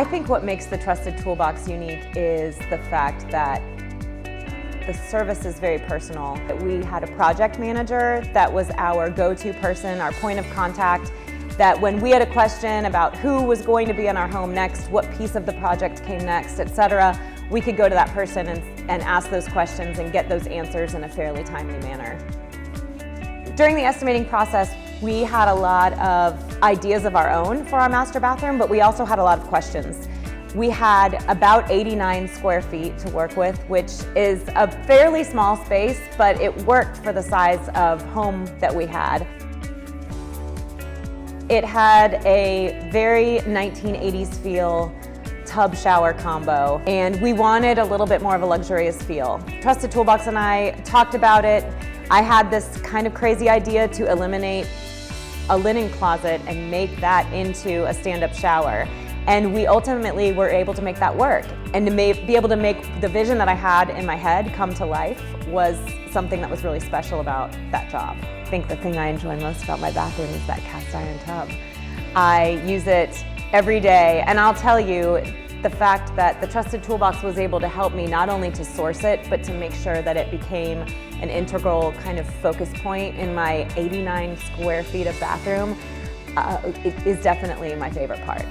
I think what makes the Trusted Toolbox unique is the fact that the service is very personal. We had a project manager that was our go-to person, our point of contact, that when we had a question about who was going to be in our home next, what piece of the project came next, etc., we could go to that person and ask those questions and get those answers in a fairly timely manner. During the estimating process, we had a lot of ideas of our own for our master bathroom, but we also had a lot of questions. We had about 89 square feet to work with, which is a fairly small space, but it worked for the size of home that we had. It had a very 1980s feel tub shower combo, and we wanted a little bit more of a luxurious feel. Trusted Toolbox and I talked about it. I had this kind of crazy idea to eliminate a linen closet and make that into a stand-up shower. And we ultimately were able to make that work. And to be able to make the vision that I had in my head come to life was something that was really special about that job. I think the thing I enjoy most about my bathroom is that cast iron tub. I use it every day, and I'll tell you, the fact that the Trusted Toolbox was able to help me not only to source it, but to make sure that it became an integral kind of focus point in my 89 square feet of bathroom, it is definitely my favorite part.